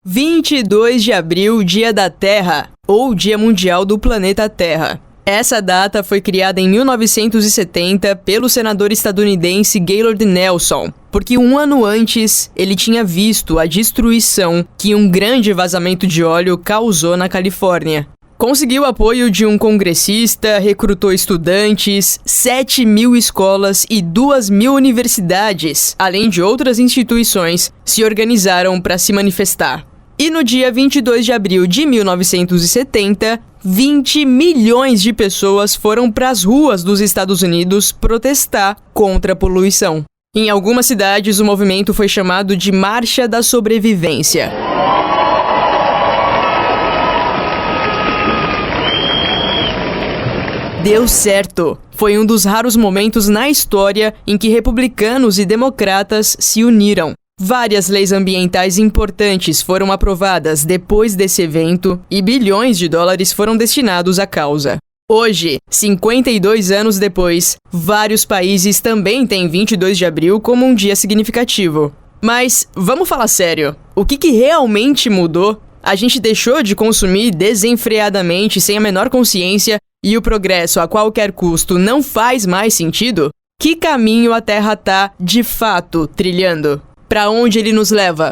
22 de abril, Dia da Terra, ou Dia Mundial do Planeta Terra. Essa data foi criada em 1970 pelo senador estadunidense Gaylord Nelson, porque um ano antes ele tinha visto a destruição que um grande vazamento de óleo causou na Califórnia. Conseguiu apoio de um congressista, recrutou estudantes, 7.000 escolas e 2.000 universidades, além de outras instituições, se organizaram para se manifestar. E no dia 22 de abril de 1970, 20 milhões de pessoas foram para as ruas dos Estados Unidos protestar contra a poluição. Em algumas cidades, o movimento foi chamado de Marcha da Sobrevivência. Deu certo! Foi um dos raros momentos na história em que republicanos e democratas se uniram. Várias leis ambientais importantes foram aprovadas depois desse evento e bilhões de dólares foram destinados à causa. Hoje, 52 anos depois, vários países também têm 22 de abril como um dia significativo. Mas, vamos falar sério, o que realmente mudou? A gente deixou de consumir desenfreadamente sem a menor consciência e o progresso a qualquer custo não faz mais sentido? Que caminho a Terra tá, de fato, trilhando? Para onde ele nos leva?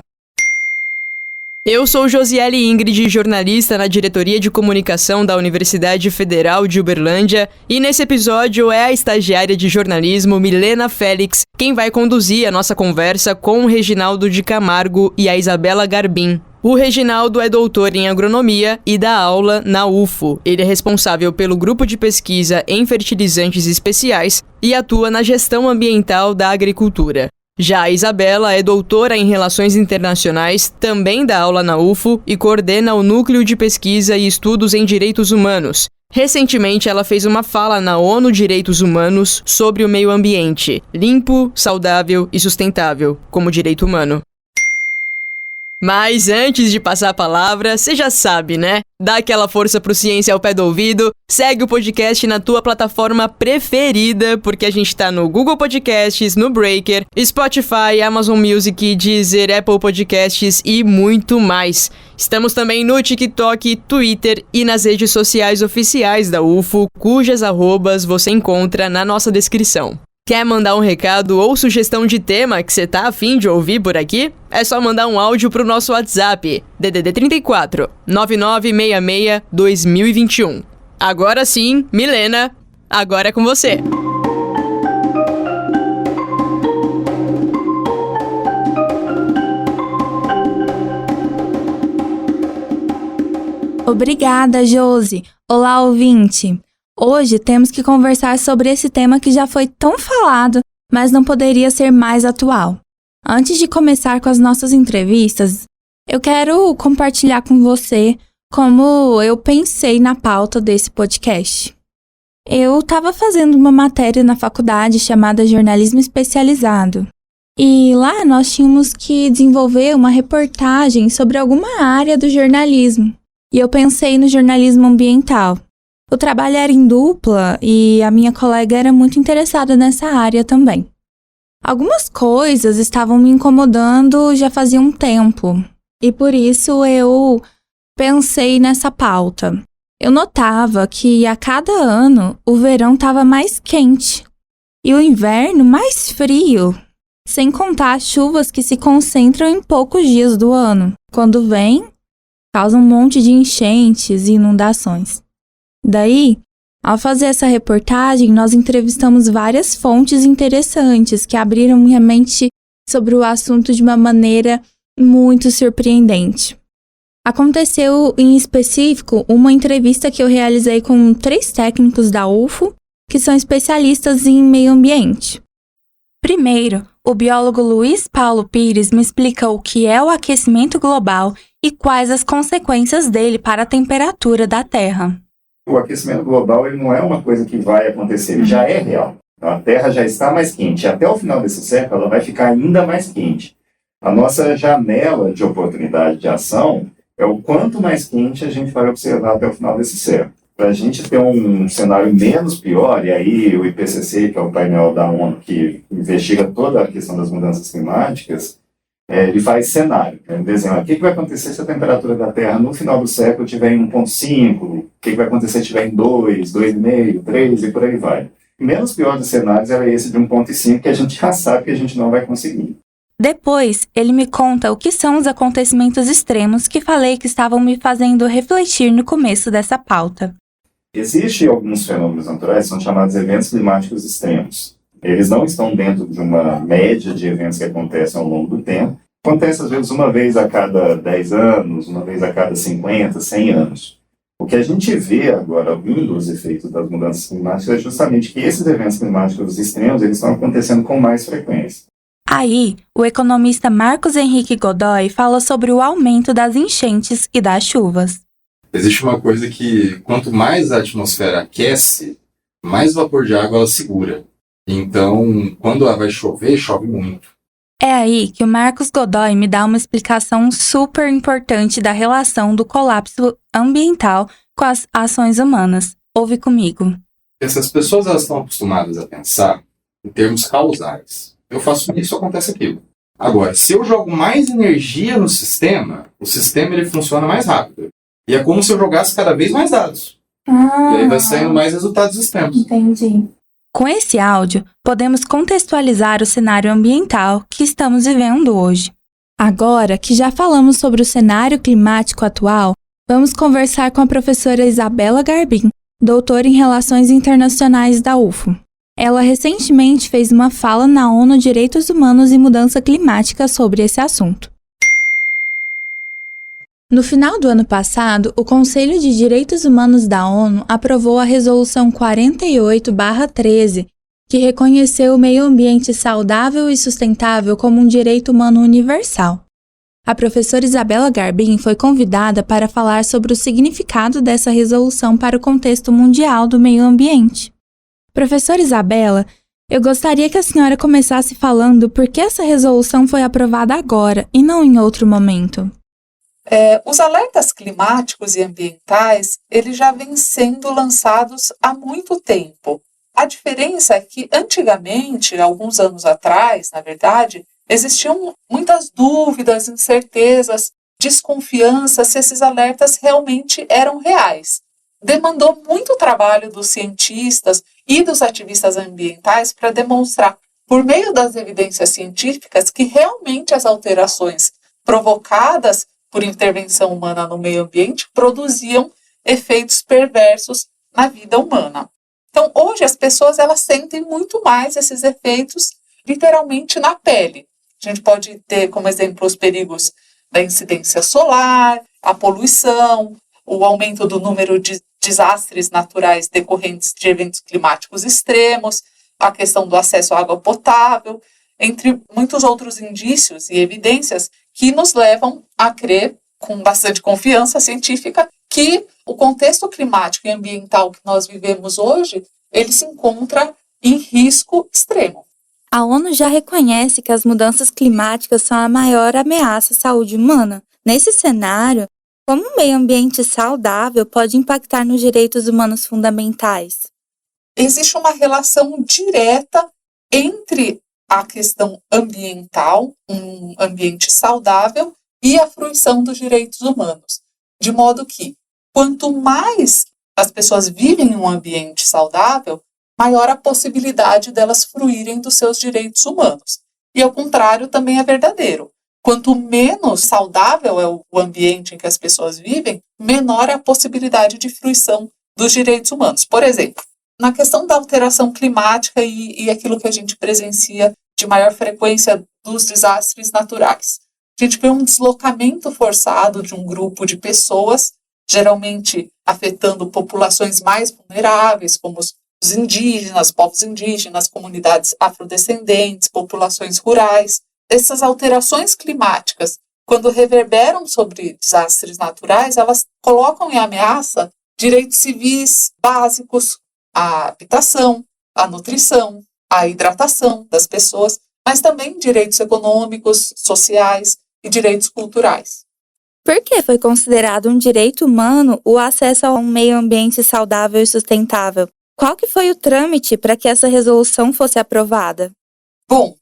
Eu sou Josiele Ingrid, jornalista na Diretoria de Comunicação da Universidade Federal de Uberlândia, e nesse episódio é a estagiária de jornalismo Milena Félix quem vai conduzir a nossa conversa com o Reginaldo de Camargo e a Isabela Garbim. O Reginaldo é doutor em agronomia e dá aula na UFO. Ele é responsável pelo grupo de pesquisa em fertilizantes especiais e atua na gestão ambiental da agricultura. Já a Isabela é doutora em Relações Internacionais, também dá aula na UFO e coordena o Núcleo de Pesquisa e Estudos em Direitos Humanos. Recentemente, ela fez uma fala na ONU Direitos Humanos sobre o meio ambiente, limpo, saudável e sustentável, como direito humano. Mas antes de passar a palavra, você já sabe, né? Dá aquela força pro Ciência ao pé do ouvido, segue o podcast na tua plataforma preferida, porque a gente tá no Google Podcasts, no Breaker, Spotify, Amazon Music, Deezer, Apple Podcasts e muito mais. Estamos também no TikTok, Twitter e nas redes sociais oficiais da UFO, cujas arrobas você encontra na nossa descrição. Quer mandar um recado ou sugestão de tema que você tá afim de ouvir por aqui? É só mandar um áudio pro nosso WhatsApp, DDD 34 9966 2021. Agora sim, Milena, agora é com você. Obrigada, Josi. Olá, ouvinte. Hoje temos que conversar sobre esse tema que já foi tão falado, mas não poderia ser mais atual. Antes de começar com as nossas entrevistas, eu quero compartilhar com você como eu pensei na pauta desse podcast. Eu estava fazendo uma matéria na faculdade chamada Jornalismo Especializado. E lá nós tínhamos que desenvolver uma reportagem sobre alguma área do jornalismo. E eu pensei no jornalismo ambiental. O trabalho era em dupla e a minha colega era muito interessada nessa área também. Algumas coisas estavam me incomodando já fazia um tempo, e por isso eu pensei nessa pauta. Eu notava que a cada ano o verão estava mais quente e o inverno mais frio, sem contar as chuvas que se concentram em poucos dias do ano. Quando vem, causa um monte de enchentes e inundações. Daí, ao fazer essa reportagem, nós entrevistamos várias fontes interessantes que abriram minha mente sobre o assunto de uma maneira muito surpreendente. Aconteceu, em específico, uma entrevista que eu realizei com 3 técnicos da UFO, que são especialistas em meio ambiente. Primeiro, o biólogo Luiz Paulo Pires me explica o que é o aquecimento global e quais as consequências dele para a temperatura da Terra. O aquecimento global ele não é uma coisa que vai acontecer, ele já é real. A Terra já está mais quente. Até o final desse século, ela vai ficar ainda mais quente. A nossa janela de oportunidade de ação é o quanto mais quente a gente vai observar até o final desse século. Para a gente ter um cenário menos pior, e aí o IPCC, que é o painel da ONU que investiga toda a questão das mudanças climáticas, Ele faz cenário, ele desenha o que vai acontecer se a temperatura da Terra no final do século estiver em 1,5, o que vai acontecer se estiver em 2, 2,5, 3 e por aí vai. O menos pior dos cenários era esse de 1,5, que a gente já sabe que a gente não vai conseguir. Depois, ele me conta o que são os acontecimentos extremos que falei que estavam me fazendo refletir no começo dessa pauta. Existem alguns fenômenos naturais que são chamados eventos climáticos extremos. Eles não estão dentro de uma média de eventos que acontecem ao longo do tempo. Acontece, às vezes, uma vez a cada 10 anos, uma vez a cada 50, 100 anos. O que a gente vê agora, um dos efeitos das mudanças climáticas, é justamente que esses eventos climáticos extremos eles estão acontecendo com mais frequência. Aí, o economista Marcos Henrique Godoy fala sobre o aumento das enchentes e das chuvas. Existe uma coisa que, quanto mais a atmosfera aquece, mais vapor de água ela segura. Então, quando ela vai chover, chove muito. É aí que o Marcos Godoy me dá uma explicação super importante da relação do colapso ambiental com as ações humanas. Ouve comigo. Essas pessoas elas estão acostumadas a pensar em termos causais. Eu faço isso, acontece aquilo. Agora, se eu jogo mais energia no sistema, o sistema ele funciona mais rápido. E é como se eu jogasse cada vez mais dados. E aí vai saindo mais resultados extremos. Entendi. Com esse áudio, podemos contextualizar o cenário ambiental que estamos vivendo hoje. Agora que já falamos sobre o cenário climático atual, vamos conversar com a professora Isabela Garbim, doutora em Relações Internacionais da UFO. Ela recentemente fez uma fala na ONU Direitos Humanos e Mudança Climática sobre esse assunto. No final do ano passado, o Conselho de Direitos Humanos da ONU aprovou a Resolução 48/13, que reconheceu o meio ambiente saudável e sustentável como um direito humano universal. A professora Isabela Garbim foi convidada para falar sobre o significado dessa resolução para o contexto mundial do meio ambiente. Professora Isabela, eu gostaria que a senhora começasse falando por que essa resolução foi aprovada agora e não em outro momento. Os alertas climáticos e ambientais, eles já vêm sendo lançados há muito tempo. A diferença é que antigamente, alguns anos atrás, na verdade, existiam muitas dúvidas, incertezas, desconfiança se esses alertas realmente eram reais. Demandou muito trabalho dos cientistas e dos ativistas ambientais para demonstrar, por meio das evidências científicas, que realmente as alterações provocadas por intervenção humana no meio ambiente produziam efeitos perversos na vida humana. Então, hoje as pessoas elas sentem muito mais esses efeitos literalmente na pele. A gente pode ter como exemplo os perigos da incidência solar, a poluição, o aumento do número de desastres naturais decorrentes de eventos climáticos extremos, a questão do acesso à água potável, entre muitos outros indícios e evidências que nos levam a crer, com bastante confiança científica, que o contexto climático e ambiental que nós vivemos hoje, ele se encontra em risco extremo. A ONU já reconhece que as mudanças climáticas são a maior ameaça à saúde humana. Nesse cenário, como um meio ambiente saudável pode impactar nos direitos humanos fundamentais? Existe uma relação direta entre a questão ambiental, um ambiente saudável, e a fruição dos direitos humanos. De modo que, quanto mais as pessoas vivem em um ambiente saudável, maior a possibilidade delas fruírem dos seus direitos humanos. E, ao contrário, também é verdadeiro. Quanto menos saudável é o ambiente em que as pessoas vivem, menor é a possibilidade de fruição dos direitos humanos. Por exemplo, na questão da alteração climática e aquilo que a gente presencia de maior frequência dos desastres naturais. A gente vê um deslocamento forçado de um grupo de pessoas, geralmente afetando populações mais vulneráveis, como os indígenas, povos indígenas, comunidades afrodescendentes, populações rurais. Essas alterações climáticas, quando reverberam sobre desastres naturais, elas colocam em ameaça direitos civis básicos, a habitação, a nutrição, a hidratação das pessoas, mas também direitos econômicos, sociais e direitos culturais. Por que foi considerado um direito humano o acesso a um meio ambiente saudável e sustentável? Qual que foi o trâmite para que essa resolução fosse aprovada? Bom,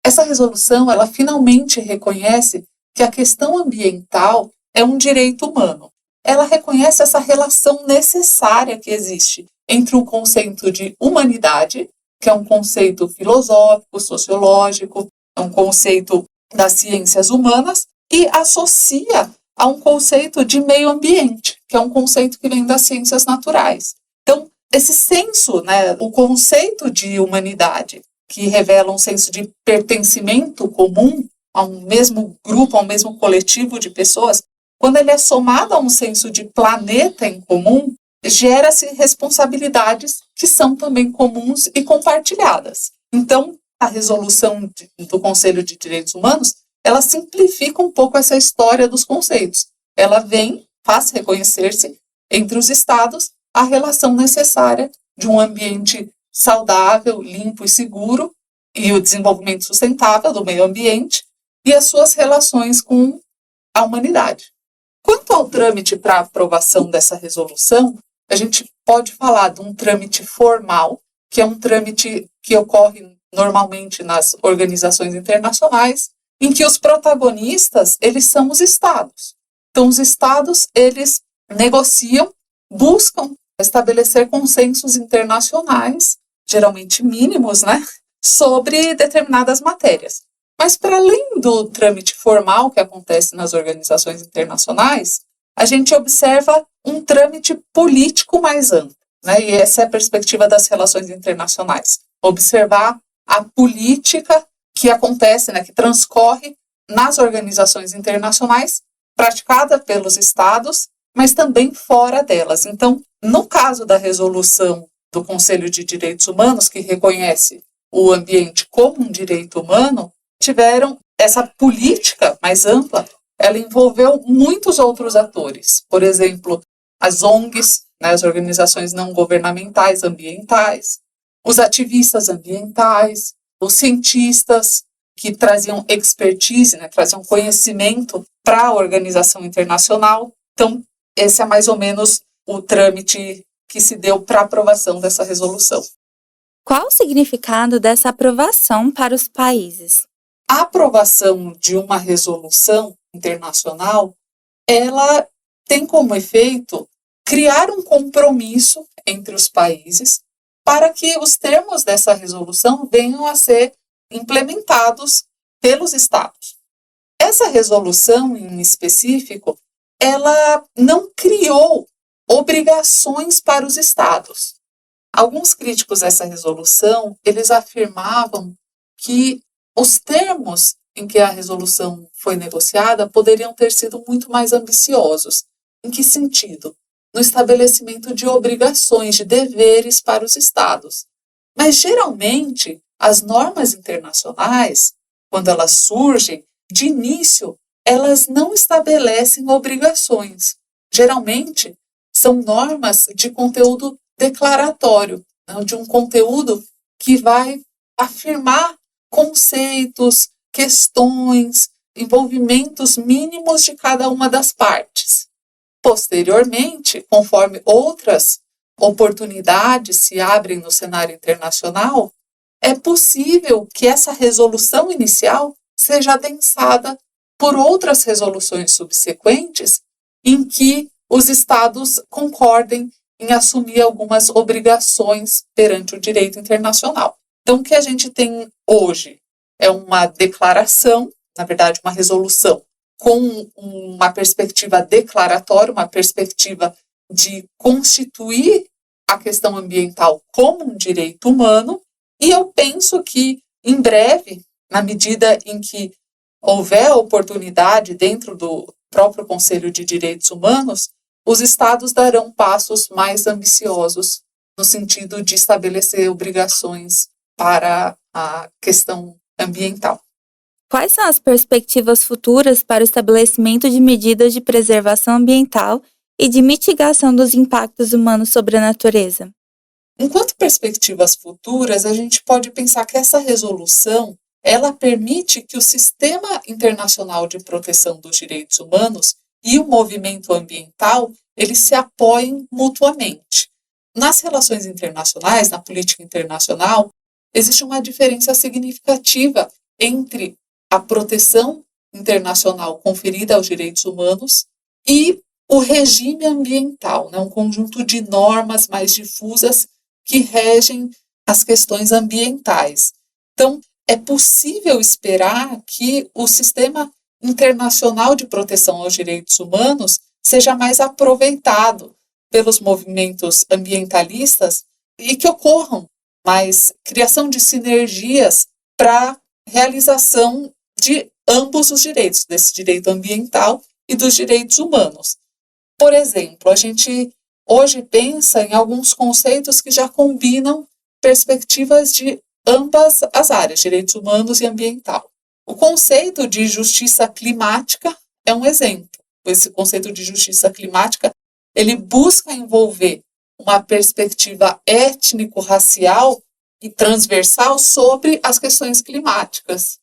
essa resolução, ela finalmente reconhece que a questão ambiental é um direito humano. Ela reconhece essa relação necessária que existe entre o conceito de humanidade, que é um conceito filosófico, sociológico, é um conceito das ciências humanas, e associa a um conceito de meio ambiente, que é um conceito que vem das ciências naturais. Então, esse senso, o conceito de humanidade, que revela um senso de pertencimento comum a um mesmo grupo, a um mesmo coletivo de pessoas, quando ele é somado a um senso de planeta em comum, gera-se responsabilidades que são também comuns e compartilhadas. Então, a resolução do Conselho de Direitos Humanos, ela simplifica um pouco essa história dos conceitos. Ela faz reconhecer-se entre os Estados a relação necessária de um ambiente saudável, limpo e seguro, e o desenvolvimento sustentável do meio ambiente, e as suas relações com a humanidade. Quanto ao trâmite para aprovação dessa resolução, a gente pode falar de um trâmite formal, que é um trâmite que ocorre normalmente nas organizações internacionais, em que os protagonistas, eles são os Estados. Então, os Estados, eles negociam, buscam estabelecer consensos internacionais, geralmente mínimos, sobre determinadas matérias. Mas, para além do trâmite formal que acontece nas organizações internacionais, a gente observa um trâmite político mais amplo, e essa é a perspectiva das relações internacionais. Observar a política que acontece, que transcorre nas organizações internacionais, praticada pelos Estados, mas também fora delas. Então, no caso da resolução do Conselho de Direitos Humanos, que reconhece o ambiente como um direito humano, tiveram essa política mais ampla, ela envolveu muitos outros atores. Por exemplo, as ONGs, as organizações não governamentais ambientais, os ativistas ambientais, os cientistas que traziam expertise, traziam conhecimento para a organização internacional. Então, esse é mais ou menos o trâmite que se deu para a aprovação dessa resolução. Qual o significado dessa aprovação para os países? A aprovação de uma resolução internacional, ela tem como efeito criar um compromisso entre os países para que os termos dessa resolução venham a ser implementados pelos Estados. Essa resolução, em específico, ela não criou obrigações para os Estados. Alguns críticos dessa resolução, eles afirmavam que os termos em que a resolução foi negociada poderiam ter sido muito mais ambiciosos. Em que sentido? No estabelecimento de obrigações, de deveres para os Estados. Mas, geralmente, as normas internacionais, quando elas surgem, de início, elas não estabelecem obrigações. Geralmente, são normas de conteúdo declaratório, de um conteúdo que vai afirmar conceitos, questões, envolvimentos mínimos de cada uma das partes. Posteriormente, conforme outras oportunidades se abrem no cenário internacional, é possível que essa resolução inicial seja adensada por outras resoluções subsequentes em que os Estados concordem em assumir algumas obrigações perante o direito internacional. Então, o que a gente tem hoje é uma declaração, na verdade, uma resolução, com uma perspectiva declaratória, uma perspectiva de constituir a questão ambiental como um direito humano, e eu penso que, em breve, na medida em que houver oportunidade dentro do próprio Conselho de Direitos Humanos, os Estados darão passos mais ambiciosos no sentido de estabelecer obrigações para a questão ambiental. Quais são as perspectivas futuras para o estabelecimento de medidas de preservação ambiental e de mitigação dos impactos humanos sobre a natureza? Enquanto perspectivas futuras, a gente pode pensar que essa resolução, ela permite que o Sistema Internacional de Proteção dos Direitos Humanos e o movimento ambiental, eles se apoiem mutuamente. Nas relações internacionais, na política internacional, existe uma diferença significativa entre a proteção internacional conferida aos direitos humanos e o regime ambiental, né? Um conjunto de normas mais difusas que regem as questões ambientais. Então, é possível esperar que o sistema internacional de proteção aos direitos humanos seja mais aproveitado pelos movimentos ambientalistas e que ocorram mais criação de sinergias para realização de ambos os direitos, desse direito ambiental e dos direitos humanos. Por exemplo, a gente hoje pensa em alguns conceitos que já combinam perspectivas de ambas as áreas, direitos humanos e ambiental. O conceito de justiça climática é um exemplo. Esse conceito de justiça climática, ele busca envolver uma perspectiva étnico-racial e transversal sobre as questões climáticas.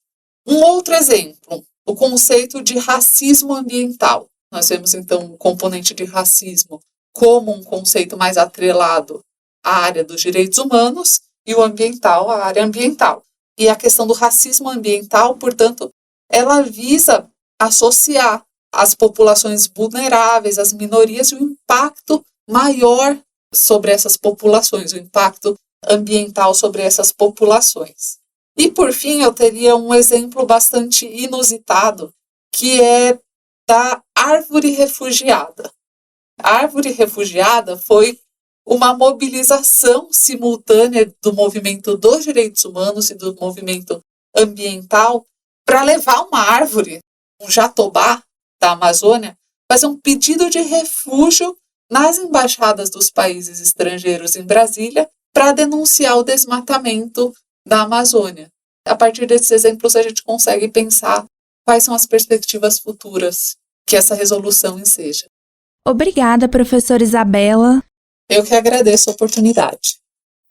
Um outro exemplo, o conceito de racismo ambiental. Nós vemos, então, o componente de racismo como um conceito mais atrelado à área dos direitos humanos e o ambiental, à área ambiental. E a questão do racismo ambiental, portanto, ela visa associar as populações vulneráveis, as minorias, e o impacto maior sobre essas populações, o impacto ambiental sobre essas populações. E, por fim, eu teria um exemplo bastante inusitado, que é da árvore refugiada. A árvore refugiada foi uma mobilização simultânea do movimento dos direitos humanos e do movimento ambiental para levar uma árvore, um jatobá da Amazônia, fazer um pedido de refúgio nas embaixadas dos países estrangeiros em Brasília para denunciar o desmatamento da Amazônia. A partir desses exemplos, a gente consegue pensar quais são as perspectivas futuras que essa resolução enseja. Obrigada, professora Isabela. Eu que agradeço a oportunidade.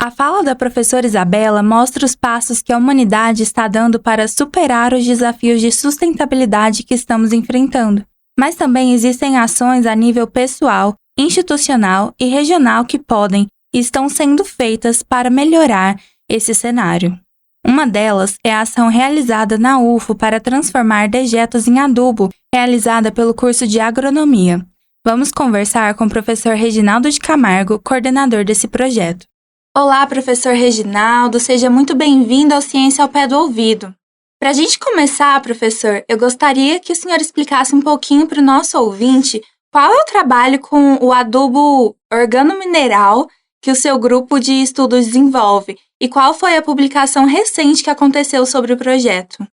A fala da professora Isabela mostra os passos que a humanidade está dando para superar os desafios de sustentabilidade que estamos enfrentando. Mas também existem ações a nível pessoal, institucional e regional que podem e estão sendo feitas para melhorar esse cenário. Uma delas é a ação realizada na UFO para transformar dejetos em adubo, realizada pelo curso de agronomia. Vamos conversar com o professor Reginaldo de Camargo, coordenador desse projeto. Olá, professor Reginaldo, seja muito bem-vindo ao Ciência ao Pé do Ouvido. Para a gente começar, professor, eu gostaria que o senhor explicasse um pouquinho para o nosso ouvinte qual é o trabalho com o adubo organomineral que o seu grupo de estudos desenvolve e qual foi a publicação recente que aconteceu sobre o projeto.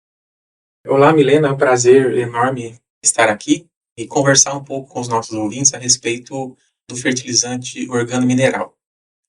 Olá, Milena, é um prazer enorme estar aqui e conversar um pouco com os nossos ouvintes a respeito do fertilizante organomineral.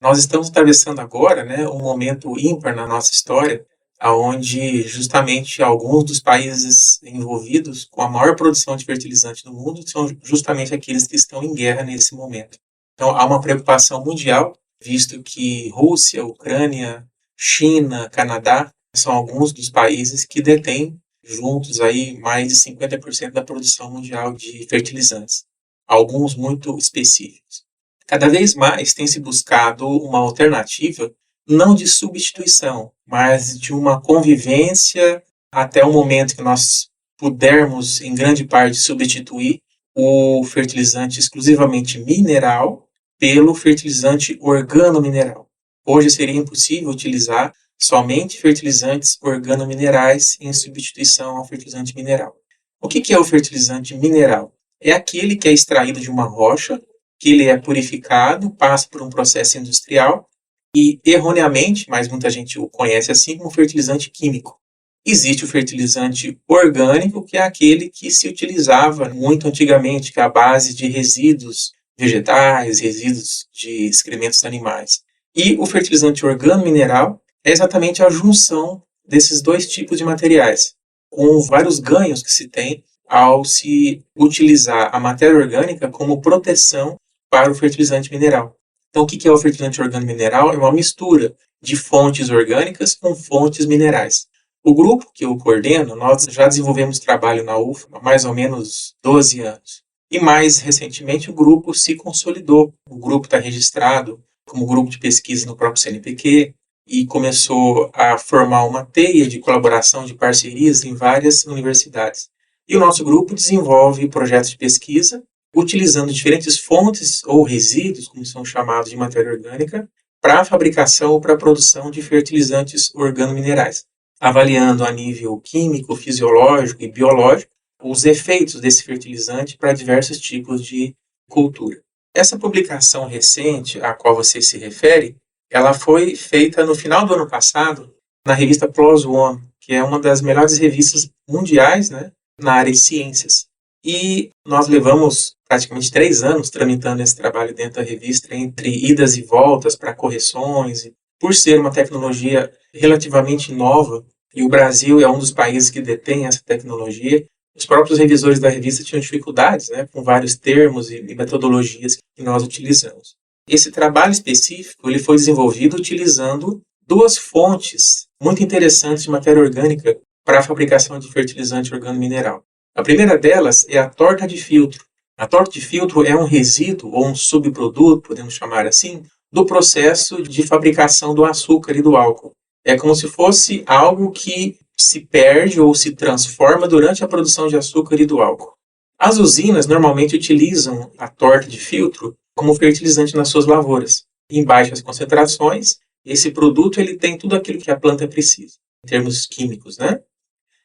Nós estamos atravessando agora, um momento ímpar na nossa história, onde justamente alguns dos países envolvidos com a maior produção de fertilizante do mundo são justamente aqueles que estão em guerra nesse momento. Então, há uma preocupação mundial, visto que Rússia, Ucrânia, China, Canadá são alguns dos países que detêm juntos aí mais de 50% da produção mundial de fertilizantes, alguns muito específicos. Cada vez mais tem se buscado uma alternativa, não de substituição, mas de uma convivência até o momento que nós pudermos, em grande parte, substituir o fertilizante exclusivamente mineral pelo fertilizante organomineral. Hoje seria impossível utilizar somente fertilizantes organominerais em substituição ao fertilizante mineral. O que é o fertilizante mineral? É aquele que é extraído de uma rocha, que ele é purificado, passa por um processo industrial e, erroneamente, mas muita gente o conhece assim, como fertilizante químico. Existe o fertilizante orgânico, que é aquele que se utilizava muito antigamente, que é a base de resíduos vegetais, resíduos de excrementos animais. E o fertilizante organomineral é exatamente a junção desses dois tipos de materiais, com vários ganhos que se tem ao se utilizar a matéria orgânica como proteção para o fertilizante mineral. Então, o que é o fertilizante organomineral? É uma mistura de fontes orgânicas com fontes minerais. O grupo que eu coordeno, nós já desenvolvemos trabalho na UFO há mais ou menos 12 anos. E mais recentemente o grupo se consolidou. O grupo está registrado como grupo de pesquisa no próprio CNPq, e começou a formar uma teia de colaboração, de parcerias em várias universidades. E o nosso grupo desenvolve projetos de pesquisa utilizando diferentes fontes ou resíduos, como são chamados, de matéria orgânica, para a fabricação ou para a produção de fertilizantes organominerais, avaliando a nível químico, fisiológico e biológico os efeitos desse fertilizante para diversos tipos de cultura. Essa publicação recente, a qual você se refere, ela foi feita no final do ano passado na revista PLOS ONE, que é uma das melhores revistas mundiais, né, na área de ciências. E nós levamos praticamente 3 anos tramitando esse trabalho dentro da revista, entre idas e voltas para correções. E por ser uma tecnologia relativamente nova, e o Brasil é um dos países que detém essa tecnologia, os próprios revisores da revista tinham dificuldades, né, com vários termos e metodologias que nós utilizamos. Esse trabalho específico ele foi desenvolvido utilizando 2 fontes muito interessantes de matéria orgânica para a fabricação de fertilizante organomineral. A primeira delas é a torta de filtro. A torta de filtro é um resíduo ou um subproduto, podemos chamar assim, do processo de fabricação do açúcar e do álcool. É como se fosse algo que se perde ou se transforma durante a produção de açúcar e do álcool. As usinas normalmente utilizam a torta de filtro como fertilizante nas suas lavouras. Em baixas concentrações, esse produto ele tem tudo aquilo que a planta precisa, em termos químicos, né?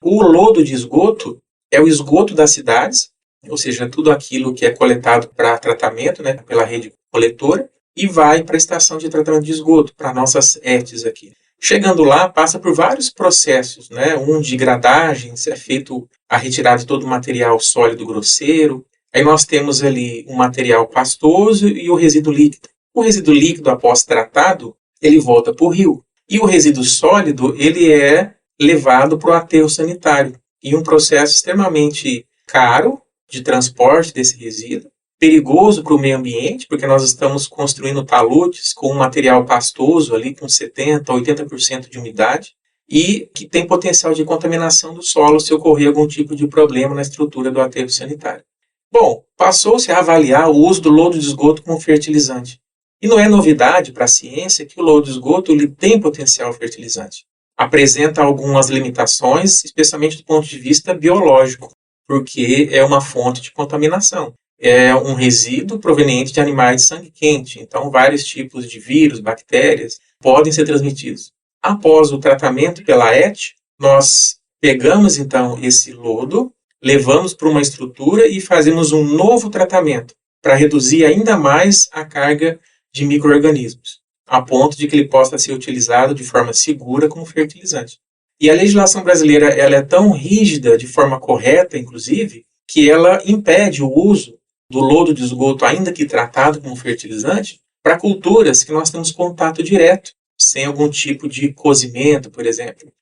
O lodo de esgoto é o esgoto das cidades, ou seja, tudo aquilo que é coletado para tratamento, né, pela rede coletora, e vai para a estação de tratamento de esgoto, para nossas ETs aqui. Chegando lá, passa por vários processos, né? Um de gradagem, é feito a retirada de todo o material sólido grosseiro. Aí nós temos ali um material pastoso e o resíduo líquido. O resíduo líquido, após tratado, ele volta para o rio. E o resíduo sólido, ele é levado para o aterro sanitário. E um processo extremamente caro de transporte desse resíduo, perigoso para o meio ambiente, porque nós estamos construindo taludes com um material pastoso ali com 70% a 80% de umidade e que tem potencial de contaminação do solo se ocorrer algum tipo de problema na estrutura do aterro sanitário. Bom, passou-se a avaliar o uso do lodo de esgoto como fertilizante. E não é novidade para a ciência que o lodo de esgoto ele tem potencial fertilizante. Apresenta algumas limitações, especialmente do ponto de vista biológico, porque é uma fonte de contaminação. É um resíduo proveniente de animais de sangue quente, então vários tipos de vírus, bactérias podem ser transmitidos. Após o tratamento pela ET, nós pegamos então esse lodo, levamos para uma estrutura e fazemos um novo tratamento para reduzir ainda mais a carga de micro-organismos, a ponto de que ele possa ser utilizado de forma segura como fertilizante. E a legislação brasileira ela é tão rígida, de forma correta, inclusive, que ela impede o uso do lodo de esgoto, ainda que tratado como fertilizante, para culturas que nós temos contato direto, sem algum tipo de cozimento, por exemplo.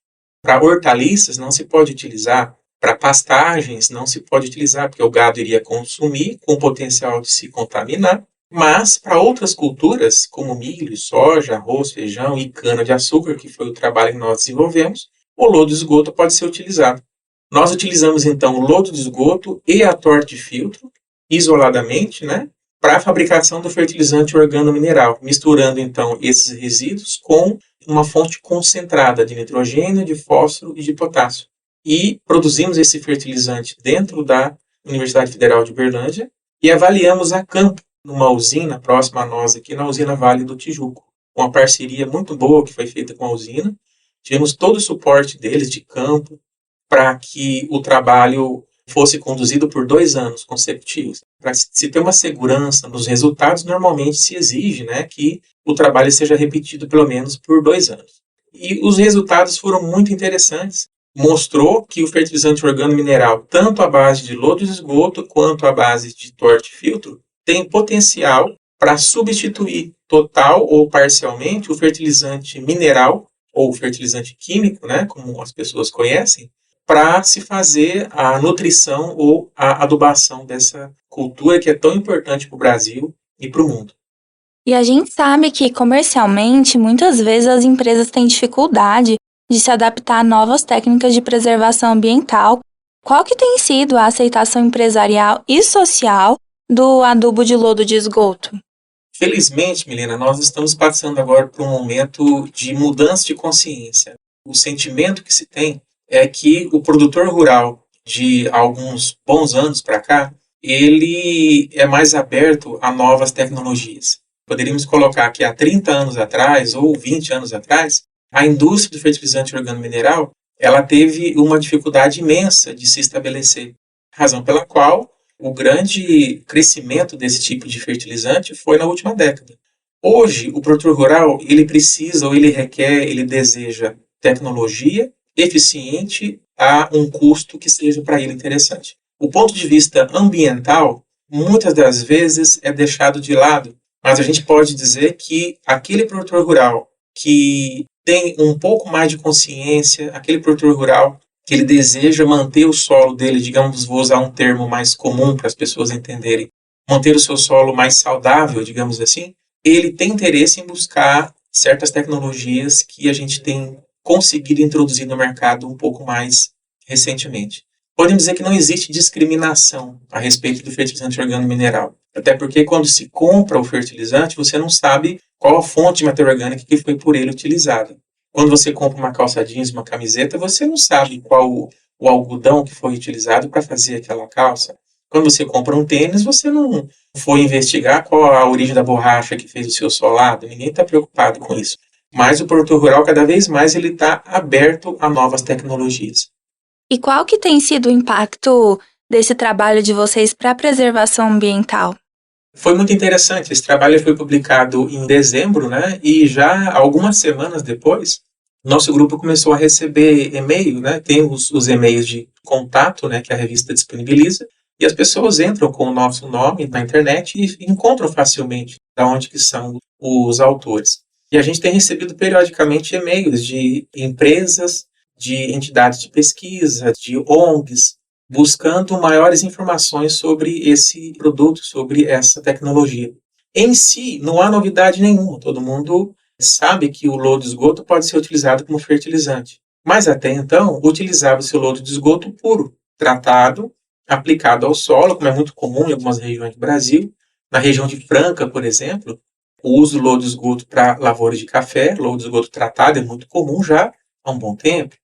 Para hortaliças não se pode utilizar, para pastagens não se pode utilizar, porque o gado iria consumir com o potencial de se contaminar, mas para outras culturas, como milho, soja, arroz, feijão e cana-de-açúcar, que foi o trabalho que nós desenvolvemos, o lodo de esgoto pode ser utilizado. Nós utilizamos então o lodo de esgoto e a torta de filtro, isoladamente, né, para a fabricação do fertilizante organomineral, misturando então esses resíduos com uma fonte concentrada de nitrogênio, de fósforo e de potássio. E produzimos esse fertilizante dentro da Universidade Federal de Uberlândia e avaliamos a campo, numa usina próxima a nós aqui, na usina Vale do Tijuco. Uma parceria muito boa que foi feita com a usina. Tivemos todo o suporte deles de campo para que o trabalho fosse conduzido por 2 anos consecutivos. Para se ter uma segurança nos resultados, normalmente se exige, né, que o trabalho seja repetido pelo menos por 2 anos. E os resultados foram muito interessantes. Mostrou que o fertilizante organomineral, tanto à base de lodo de esgoto quanto à base de torta de filtro, tem potencial para substituir total ou parcialmente o fertilizante mineral ou fertilizante químico, né, como as pessoas conhecem, para se fazer a nutrição ou a adubação dessa cultura que é tão importante para o Brasil e para o mundo. E a gente sabe que, comercialmente, muitas vezes as empresas têm dificuldade de se adaptar a novas técnicas de preservação ambiental. Qual que tem sido a aceitação empresarial e social do adubo de lodo de esgoto? Felizmente, Milena, nós estamos passando agora por um momento de mudança de consciência. O sentimento que se tem é que o produtor rural de alguns bons anos para cá, ele é mais aberto a novas tecnologias. Poderíamos colocar que há 30 anos atrás ou 20 anos atrás, a indústria do fertilizante organo-mineral, ela teve uma dificuldade imensa de se estabelecer, razão pela qual o grande crescimento desse tipo de fertilizante foi na última década. Hoje, o produtor rural, ele precisa ou ele requer, ele deseja tecnologia eficiente a um custo que seja para ele interessante. O ponto de vista ambiental, muitas das vezes, é deixado de lado, mas a gente pode dizer que aquele produtor rural que tem um pouco mais de consciência, aquele produtor rural que ele deseja manter o solo dele, digamos, vou usar um termo mais comum para as pessoas entenderem, manter o seu solo mais saudável, digamos assim, ele tem interesse em buscar certas tecnologias que a gente tem conseguido introduzir no mercado um pouco mais recentemente. Podemos dizer que não existe discriminação a respeito do fertilizante organo-mineral, até porque quando se compra o fertilizante, você não sabe qual a fonte de matéria orgânica que foi por ele utilizada. Quando você compra uma calça jeans, uma camiseta, você não sabe qual o algodão que foi utilizado para fazer aquela calça. Quando você compra um tênis, você não foi investigar qual a origem da borracha que fez o seu solado. Ninguém está preocupado com isso. Mas o produtor rural, cada vez mais, ele está aberto a novas tecnologias. E qual que tem sido o impacto desse trabalho de vocês para a preservação ambiental? Foi muito interessante. Esse trabalho foi publicado em dezembro, né? E já algumas semanas depois, nosso grupo começou a receber e-mail, né? Tem os e-mails de contato, né? Que a revista disponibiliza. E as pessoas entram com o nosso nome na internet e encontram facilmente de onde que são os autores. E a gente tem recebido periodicamente e-mails de empresas, de entidades de pesquisa, de ONGs, buscando maiores informações sobre esse produto, sobre essa tecnologia. Em si, não há novidade nenhuma. Todo mundo sabe que o lodo de esgoto pode ser utilizado como fertilizante. Mas até então, utilizava-se o lodo de esgoto puro, tratado, aplicado ao solo, como é muito comum em algumas regiões do Brasil. Na região de Franca, por exemplo, o uso do lodo de esgoto para lavoura de café, lodo de esgoto tratado, é muito comum já há um bom tempo.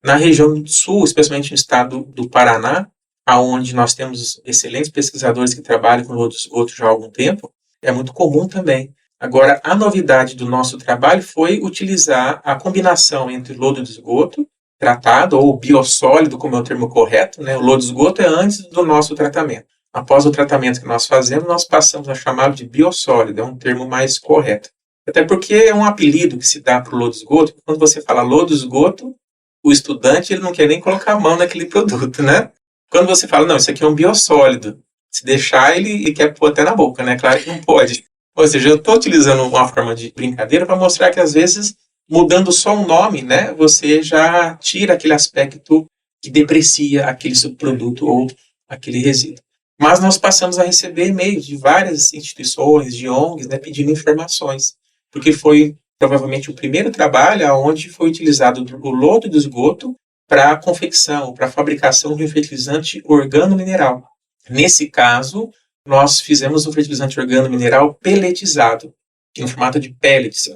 Na região do sul, especialmente no estado do Paraná, onde nós temos excelentes pesquisadores que trabalham com lodo de esgoto já há algum tempo, é muito comum também. Agora, a novidade do nosso trabalho foi utilizar a combinação entre lodo de esgoto tratado, ou biossólido, como é o termo correto, né? O lodo de esgoto é antes do nosso tratamento. Após o tratamento que nós fazemos, nós passamos a chamá-lo de biossólido, é um termo mais correto. Até porque é um apelido que se dá para o lodo de esgoto. Quando você fala lodo de esgoto, o estudante ele não quer nem colocar a mão naquele produto, né? Quando você fala, não, isso aqui é um biossólido, se deixar, ele quer pôr até na boca, né? Claro que não pode. Ou seja, eu estou utilizando uma forma de brincadeira para mostrar que, às vezes, mudando só o nome, né, você já tira aquele aspecto que deprecia aquele subproduto ou aquele resíduo. Mas nós passamos a receber e-mails de várias instituições, de ONGs, né, pedindo informações, porque foi provavelmente o primeiro trabalho onde foi utilizado o lodo de esgoto para a confecção, para a fabricação de um fertilizante organo-mineral. Nesse caso, nós fizemos um fertilizante organo-mineral peletizado, em formato de pellets.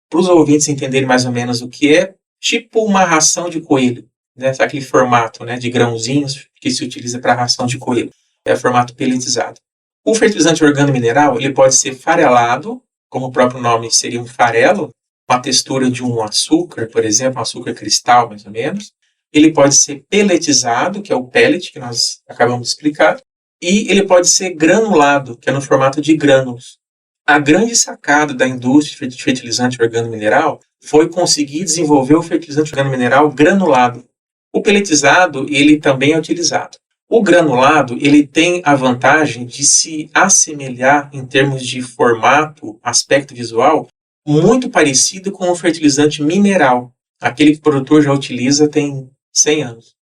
Para os ouvintes entenderem mais ou menos o que é, tipo uma ração de coelho, né? Aquele formato, né, de grãozinhos que se utiliza para ração de coelho. É o formato pelletizado. O fertilizante organo-mineral ele pode ser farelado, como o próprio nome seria um farelo, com a textura de um açúcar, por exemplo, um açúcar cristal, mais ou menos. Ele pode ser pelletizado, que é o pellet, que nós acabamos de explicar, e ele pode ser granulado, que é no formato de grânulos. A grande sacada da indústria de fertilizante organo-mineral foi conseguir desenvolver o fertilizante organo-mineral granulado. O pelletizado, ele também é utilizado. O granulado, ele tem a vantagem de se assemelhar em termos de formato, aspecto visual, muito parecido com o fertilizante mineral. Aquele que o produtor já utiliza tem 100 anos.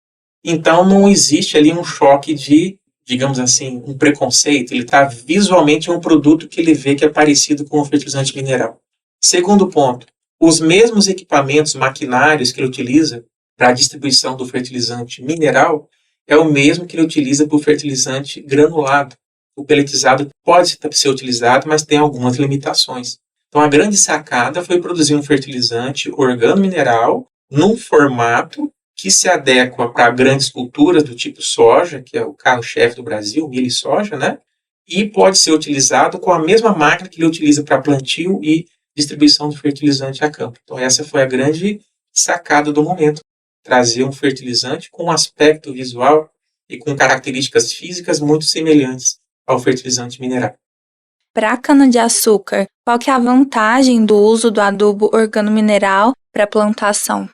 Então, não existe ali um choque de, digamos assim, um preconceito. Ele está visualmente um produto que ele vê que é parecido com o fertilizante mineral. Segundo ponto, os mesmos equipamentos, maquinários que ele utiliza para a distribuição do fertilizante mineral é o mesmo que ele utiliza para o fertilizante granulado. o pelletizado pode ser utilizado, mas tem algumas limitações. Então, a grande sacada foi produzir um fertilizante organomineral num formato que se adequa para grandes culturas do tipo soja, que é o carro-chefe do Brasil, milho e soja, né? E pode ser utilizado com a mesma máquina que ele utiliza para plantio e distribuição do fertilizante a campo. Então, essa foi a grande sacada do momento, trazer um fertilizante com um aspecto visual e com características físicas muito semelhantes ao fertilizante mineral. Para a cana-de-açúcar, qual que é a vantagem do uso do adubo organomineral para a plantação?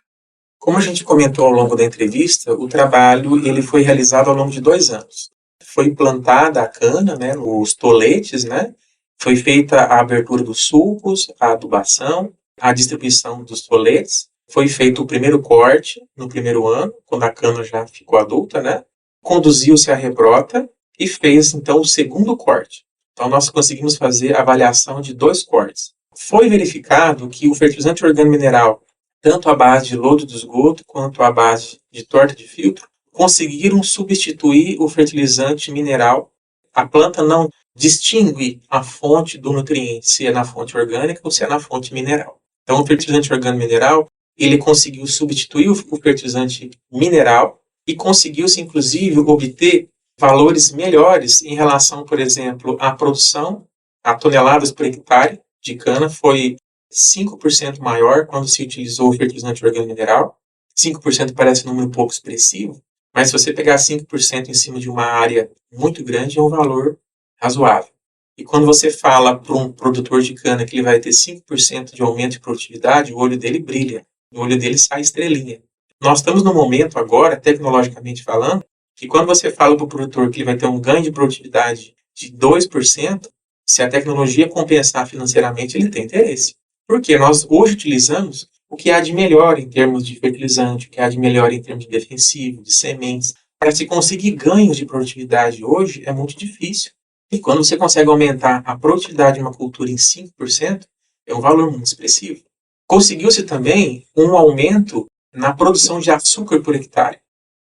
Como a gente comentou ao longo da entrevista, o trabalho ele foi realizado ao longo de 2 anos. Foi plantada a cana, né, nos toletes, né? Foi feita a abertura dos sulcos, a adubação, a distribuição dos toletes. Foi feito o primeiro corte no primeiro ano, quando a cana já ficou adulta, né? Conduziu-se a rebrota e fez, então, o segundo corte. Então, nós conseguimos fazer a avaliação de 2 cortes. Foi verificado que o fertilizante organomineral, tanto à base de lodo de esgoto quanto à base de torta de filtro, conseguiram substituir o fertilizante mineral. A planta não distingue a fonte do nutriente, se é na fonte orgânica ou se é na fonte mineral. Então, o fertilizante organomineral, ele conseguiu substituir o fertilizante mineral e conseguiu-se, inclusive, obter valores melhores em relação, por exemplo, à produção, a toneladas por hectare de cana foi 5% maior quando se utilizou o fertilizante organomineral. 5% parece um número pouco expressivo, mas se você pegar 5% em cima de uma área muito grande, é um valor razoável. E quando você fala para um produtor de cana que ele vai ter 5% de aumento de produtividade, o olho dele brilha, o olho dele sai estrelinha. Nós estamos no momento agora, tecnologicamente falando, que quando você fala para o produtor que ele vai ter um ganho de produtividade de 2%, se a tecnologia compensar financeiramente, ele tem interesse. Porque nós hoje utilizamos o que há de melhor em termos de fertilizante, o que há de melhor em termos de defensivo, de sementes. Para se conseguir ganhos de produtividade hoje é muito difícil. E quando você consegue aumentar a produtividade de uma cultura em 5%, é um valor muito expressivo. Conseguiu-se também um aumento na produção de açúcar por hectare.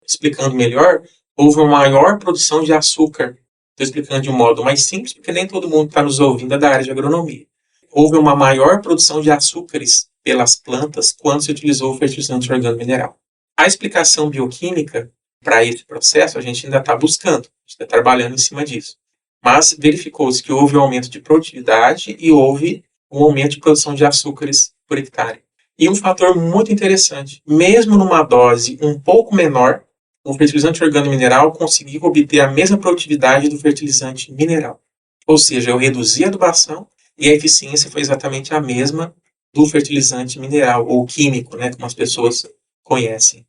Explicando melhor, houve uma maior produção de açúcar. Estou explicando de um modo mais simples, porque nem todo mundo que está nos ouvindo é da área de agronomia. Houve uma maior produção de açúcares pelas plantas quando se utilizou o fertilizante organomineral. A explicação bioquímica para esse processo a gente ainda está buscando, a gente está trabalhando em cima disso. Mas verificou-se que houve um aumento de produtividade e houve um aumento de produção de açúcares por hectare. E um fator muito interessante, mesmo numa dose um pouco menor, o fertilizante organomineral conseguiu obter a mesma produtividade do fertilizante mineral. Ou seja, eu reduzi a adubação e a eficiência foi exatamente a mesma do fertilizante mineral, ou químico, né, como as pessoas conhecem.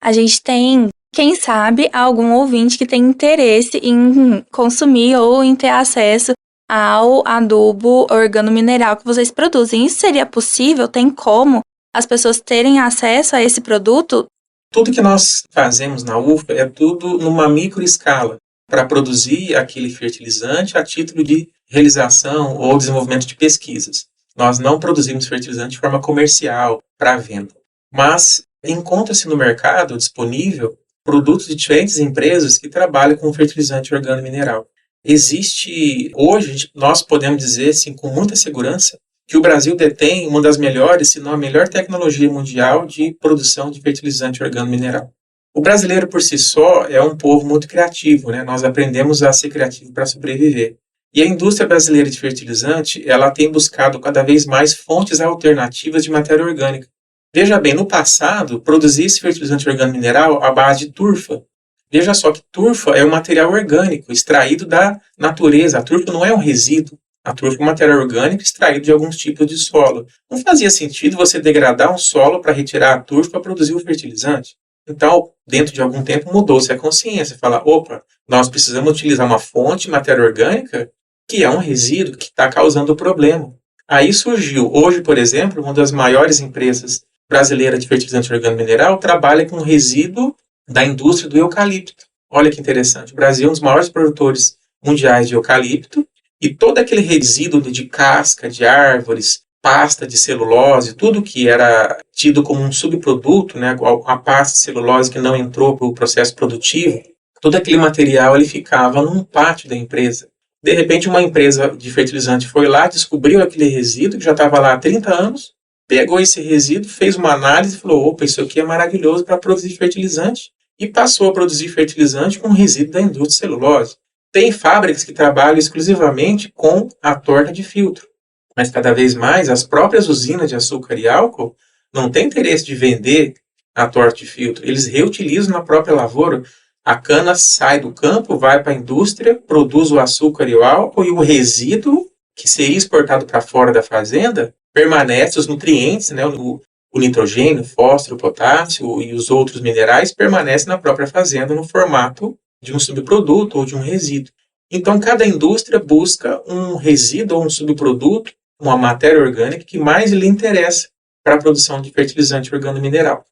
A gente tem, quem sabe, algum ouvinte que tem interesse em consumir ou em ter acesso ao adubo organomineral que vocês produzem. Isso seria possível? Tem como as pessoas terem acesso a esse produto? Tudo que nós fazemos na UFA é tudo numa microescala para produzir aquele fertilizante a título de realização ou desenvolvimento de pesquisas. Nós não produzimos fertilizante de forma comercial para venda, mas encontra-se no mercado disponível produtos de diferentes empresas que trabalham com fertilizante organomineral. Existe, hoje, nós podemos dizer assim, com muita segurança, que o Brasil detém uma das melhores, se não a melhor tecnologia mundial de produção de fertilizante organomineral. O brasileiro, por si só, é um povo muito criativo, né? Nós aprendemos a ser criativo para sobreviver. E a indústria brasileira de fertilizante, ela tem buscado cada vez mais fontes alternativas de matéria orgânica. Veja bem, no passado, produzia esse fertilizante organomineral à base de turfa. Veja só que turfa é um material orgânico, extraído da natureza. A turfa não é um resíduo. A turfa é um material orgânico extraído de alguns tipos de solo. Não fazia sentido você degradar um solo para retirar a turfa para produzir o fertilizante. Então, dentro de algum tempo, mudou-se a consciência. Fala, opa, nós precisamos utilizar uma fonte de matéria orgânica que é um resíduo que está causando o problema. Aí surgiu, hoje, por exemplo, uma das maiores empresas brasileiras de fertilizante organomineral trabalha com resíduo da indústria do eucalipto. Olha que interessante. O Brasil é um dos maiores produtores mundiais de eucalipto e todo aquele resíduo de casca, de árvores, pasta de celulose, tudo que era tido como um subproduto, né, a pasta de celulose que não entrou para o processo produtivo, todo aquele material ele ficava num pátio da empresa. De repente, uma empresa de fertilizante foi lá, descobriu aquele resíduo que já estava lá há 30 anos, pegou esse resíduo, fez uma análise e falou: opa, isso aqui é maravilhoso para produzir fertilizante, e passou a produzir fertilizante com resíduo da indústria de celulose. Tem fábricas que trabalham exclusivamente com a torta de filtro, mas cada vez mais as próprias usinas de açúcar e álcool não têm interesse de vender a torta de filtro, eles reutilizam na própria lavoura. A cana sai do campo, vai para a indústria, produz o açúcar e o álcool, e o resíduo, que seria exportado para fora da fazenda, permanece, os nutrientes, né, o nitrogênio, o fósforo, o potássio e os outros minerais permanecem na própria fazenda no formato de um subproduto ou de um resíduo. Então, cada indústria busca um resíduo ou um subproduto, uma matéria orgânica que mais lhe interessa para a produção de fertilizante organomineral.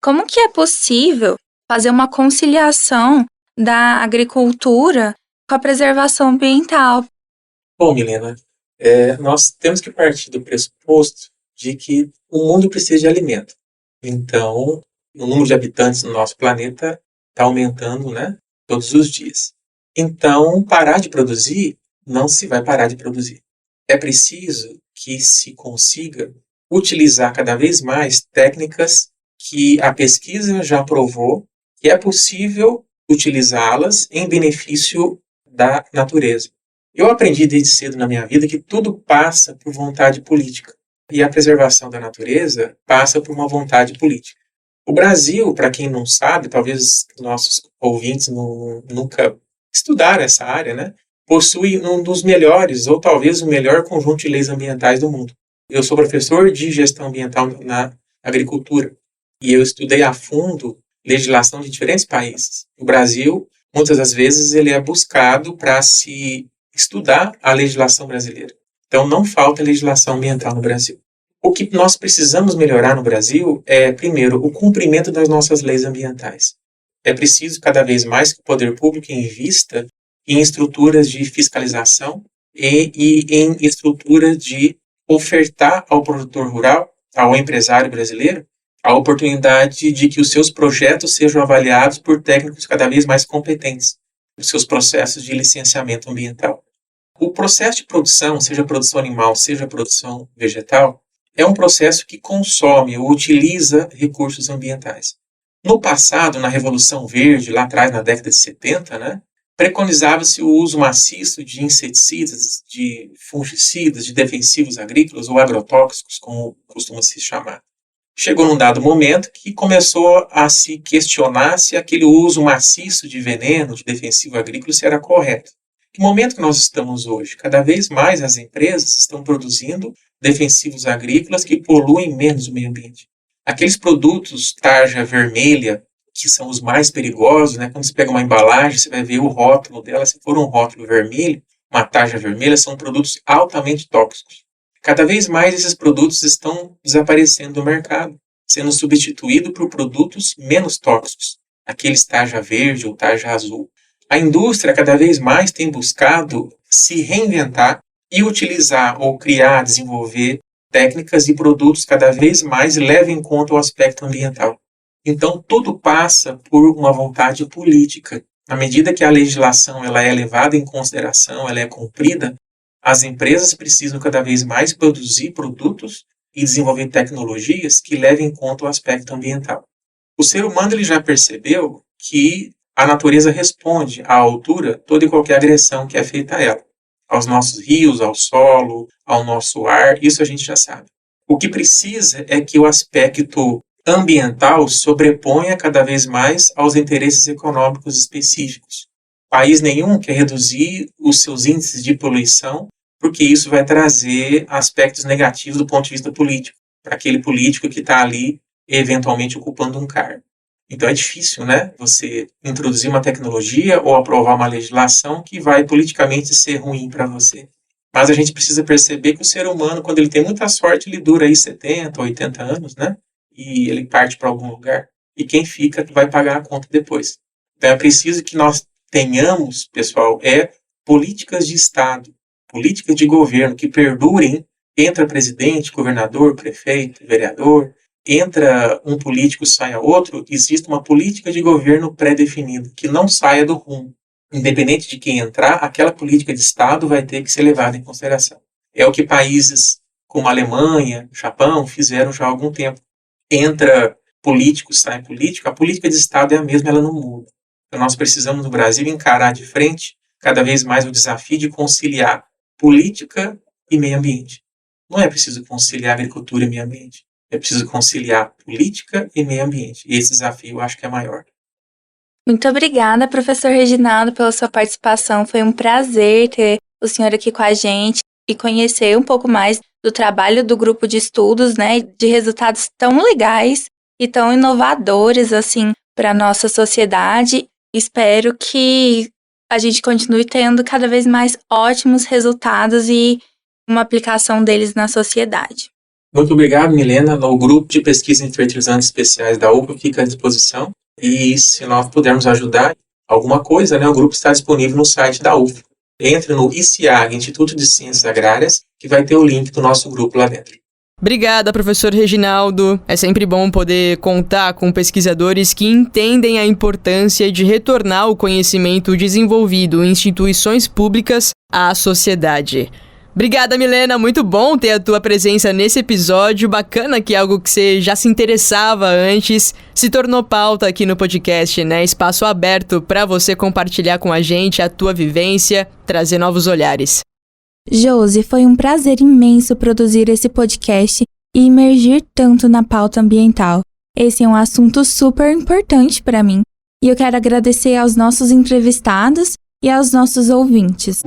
Como que é possível fazer uma conciliação da agricultura com a preservação ambiental? Bom, Milena, nós temos que partir do pressuposto de que o mundo precisa de alimento. Então, o número de habitantes no nosso planeta está aumentando, né, todos os dias. Então, parar de produzir, não se vai parar de produzir. É preciso que se consiga utilizar cada vez mais técnicas que a pesquisa já provou que é possível utilizá-las em benefício da natureza. Eu aprendi desde cedo na minha vida que tudo passa por vontade política. E a preservação da natureza passa por uma vontade política. O Brasil, para quem não sabe, talvez nossos ouvintes nunca estudaram essa área, né, possui um dos melhores, ou talvez o melhor conjunto de leis ambientais do mundo. Eu sou professor de gestão ambiental na agricultura e eu estudei a fundo legislação de diferentes países. O Brasil, muitas das vezes, ele é buscado para se estudar a legislação brasileira. Então, não falta legislação ambiental no Brasil. O que nós precisamos melhorar no Brasil é, primeiro, o cumprimento das nossas leis ambientais. É preciso, cada vez mais, que o poder público invista em estruturas de fiscalização e em estruturas de ofertar ao produtor rural, ao empresário brasileiro, a oportunidade de que os seus projetos sejam avaliados por técnicos cada vez mais competentes nos seus processos de licenciamento ambiental. O processo de produção, seja produção animal, seja produção vegetal, é um processo que consome ou utiliza recursos ambientais. No passado, na Revolução Verde, lá atrás, na década de 70, né, preconizava-se o uso maciço de inseticidas, de fungicidas, de defensivos agrícolas ou agrotóxicos, como costuma se chamar. Chegou num dado momento que começou a se questionar se aquele uso maciço de veneno, de defensivo agrícola, se era correto. Que momento que nós estamos hoje? Cada vez mais as empresas estão produzindo defensivos agrícolas que poluem menos o meio ambiente. Aqueles produtos tarja vermelha, que são os mais perigosos, né? Quando você pega uma embalagem, você vai ver o rótulo dela. Se for um rótulo vermelho, uma tarja vermelha, são produtos altamente tóxicos. Cada vez mais esses produtos estão desaparecendo do mercado, sendo substituídos por produtos menos tóxicos, aqueles tarja verde ou tarja azul. A indústria cada vez mais tem buscado se reinventar e utilizar ou criar, desenvolver técnicas e produtos cada vez mais levem em conta o aspecto ambiental. Então, tudo passa por uma vontade política. À medida que a legislação ela é levada em consideração, ela é cumprida, as empresas precisam cada vez mais produzir produtos e desenvolver tecnologias que levem em conta o aspecto ambiental. O ser humano ele já percebeu que a natureza responde à altura toda e qualquer agressão que é feita a ela. Aos nossos rios, ao solo, ao nosso ar, isso a gente já sabe. O que precisa é que o aspecto ambiental sobreponha cada vez mais aos interesses econômicos específicos. País nenhum quer reduzir os seus índices de poluição, porque isso vai trazer aspectos negativos do ponto de vista político, para aquele político que está ali eventualmente ocupando um cargo. Então é difícil, né, você introduzir uma tecnologia ou aprovar uma legislação que vai politicamente ser ruim para você. Mas a gente precisa perceber que o ser humano, quando ele tem muita sorte, ele dura aí 70, 80 anos, né, e ele parte para algum lugar. E quem fica vai pagar a conta depois. Então é preciso que nós tenhamos, pessoal, políticas de Estado, políticas de governo que perdurem. Entra presidente, governador, prefeito, vereador, entra um político, saia outro, existe uma política de governo pré-definida, que não saia do rumo. independente de quem entrar, aquela política de Estado vai ter que ser levada em consideração. É o que países como a Alemanha, Japão, fizeram já há algum tempo. Entra político, sai político, a política de Estado é a mesma, ela não muda. Então nós precisamos no Brasil encarar de frente cada vez mais o desafio de conciliar política e meio ambiente. Não é preciso conciliar agricultura e meio ambiente. É preciso conciliar política e meio ambiente. E esse desafio eu acho que é maior. Muito obrigada, professor Reginaldo, pela sua participação. Foi um prazer ter o senhor aqui com a gente e conhecer um pouco mais do trabalho do grupo de estudos, né, de resultados tão legais e tão inovadores, assim, para a nossa sociedade. Espero que a gente continue tendo cada vez mais ótimos resultados e uma aplicação deles na sociedade. Muito obrigado, Milena. O grupo de pesquisa em fertilizantes especiais da UFBA fica à disposição. E se nós pudermos ajudar alguma coisa, né, o grupo está disponível no site da UFBA. Entre no ICIAG, Instituto de Ciências Agrárias, que vai ter o link do nosso grupo lá dentro. Obrigada, professor Reginaldo. É sempre bom poder contar com pesquisadores que entendem a importância de retornar o conhecimento desenvolvido em instituições públicas à sociedade. Obrigada, Milena. Muito bom ter a tua presença nesse episódio. Bacana que algo que você já se interessava antes se tornou pauta aqui no podcast, né? Espaço aberto para você compartilhar com a gente a tua vivência, trazer novos olhares. Josi, foi um prazer imenso produzir esse podcast e imergir tanto na pauta ambiental. Esse é um assunto super importante para mim e eu quero agradecer aos nossos entrevistados e aos nossos ouvintes.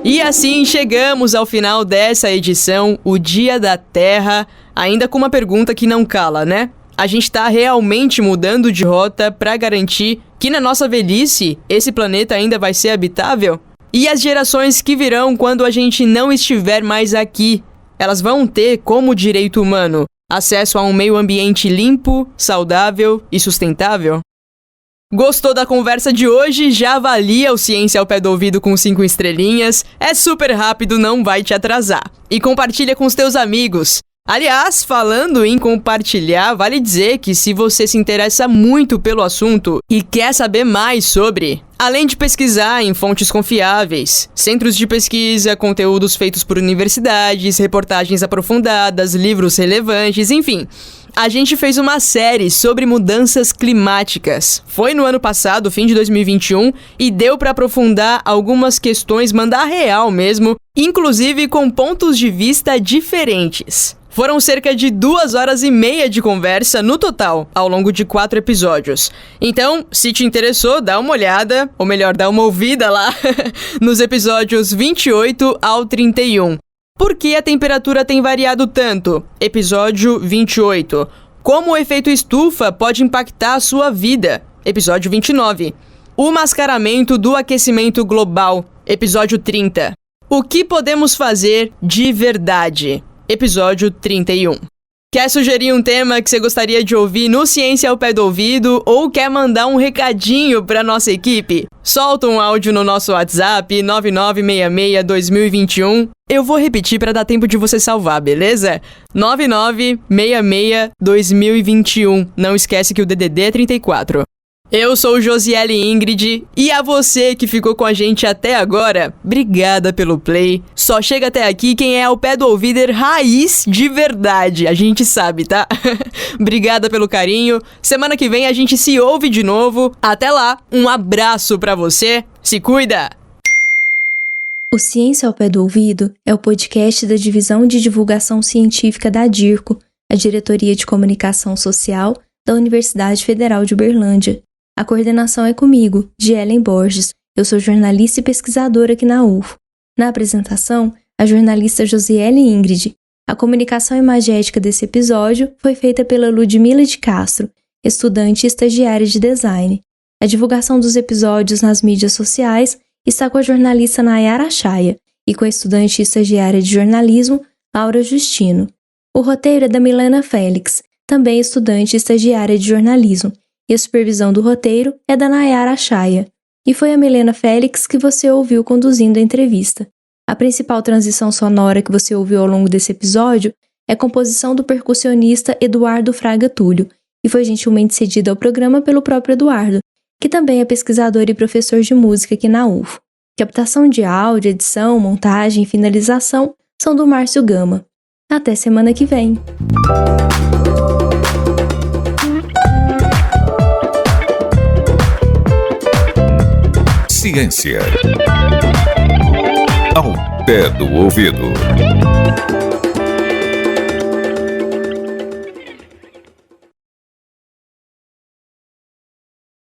E assim chegamos ao final dessa edição, o Dia da Terra, ainda com uma pergunta que não cala, né? A gente tá realmente mudando de rota para garantir que na nossa velhice esse planeta ainda vai ser habitável? E as gerações que virão quando a gente não estiver mais aqui, elas vão ter como direito humano acesso a um meio ambiente limpo, saudável e sustentável? Gostou da conversa de hoje? Já avalia o Ciência ao Pé do Ouvido com 5 estrelinhas. É super rápido, não vai te atrasar. E compartilha com os teus amigos. Aliás, falando em compartilhar, vale dizer que se você se interessa muito pelo assunto e quer saber mais sobre, além de pesquisar em fontes confiáveis, centros de pesquisa, conteúdos feitos por universidades, reportagens aprofundadas, livros relevantes, enfim, a gente fez uma série sobre mudanças climáticas. Foi no ano passado, fim de 2021, e deu para aprofundar algumas questões, mandar real mesmo, inclusive com pontos de vista diferentes. Foram cerca de 2h30 de conversa no total, ao longo de 4 episódios. Então, se te interessou, dá uma olhada, ou melhor, dá uma ouvida lá, nos episódios 28 ao 31. Por que a temperatura tem variado tanto? Episódio 28. Como o efeito estufa pode impactar a sua vida? Episódio 29. O mascaramento do aquecimento global? Episódio 30. O que podemos fazer de verdade? Episódio 31. Quer sugerir um tema que você gostaria de ouvir no Ciência ao Pé do Ouvido ou quer mandar um recadinho para nossa equipe? Solta um áudio no nosso WhatsApp 9966-2021. Eu vou repetir para dar tempo de você salvar, beleza? 9966-2021. Não esquece que o DDD é 34. Eu sou Josiele Ingrid e a você que ficou com a gente até agora, obrigada pelo play. Só chega até aqui quem é ao pé do ouvido raiz de verdade, a gente sabe, tá? Obrigada pelo carinho. Semana que vem a gente se ouve de novo. Até lá, um abraço pra você. Se cuida! O Ciência ao Pé do Ouvido é o podcast da Divisão de Divulgação Científica da DIRCO, a Diretoria de Comunicação Social da Universidade Federal de Uberlândia. A coordenação é comigo, Gielen Borges. Eu sou jornalista e pesquisadora aqui na UFO. Na apresentação, a jornalista Josiele Ingrid. A comunicação imagética desse episódio foi feita pela Ludmila de Castro, estudante e estagiária de design. A divulgação dos episódios nas mídias sociais está com a jornalista Nayara Chaia e com a estudante e estagiária de jornalismo, Laura Justino. O roteiro é da Milena Félix, também estudante e estagiária de jornalismo, e a supervisão do roteiro é da Nayara Chaia. E foi a Milena Félix que você ouviu conduzindo a entrevista. A A principal transição sonora que você ouviu ao longo desse episódio é composição do percussionista Eduardo Fraga Túlio e foi gentilmente cedida ao programa pelo próprio Eduardo, que também é pesquisador e professor de música aqui na UFO. Captação de áudio, edição, montagem e finalização são do Márcio Gama. Até semana que vem! Ciência ao pé do ouvido.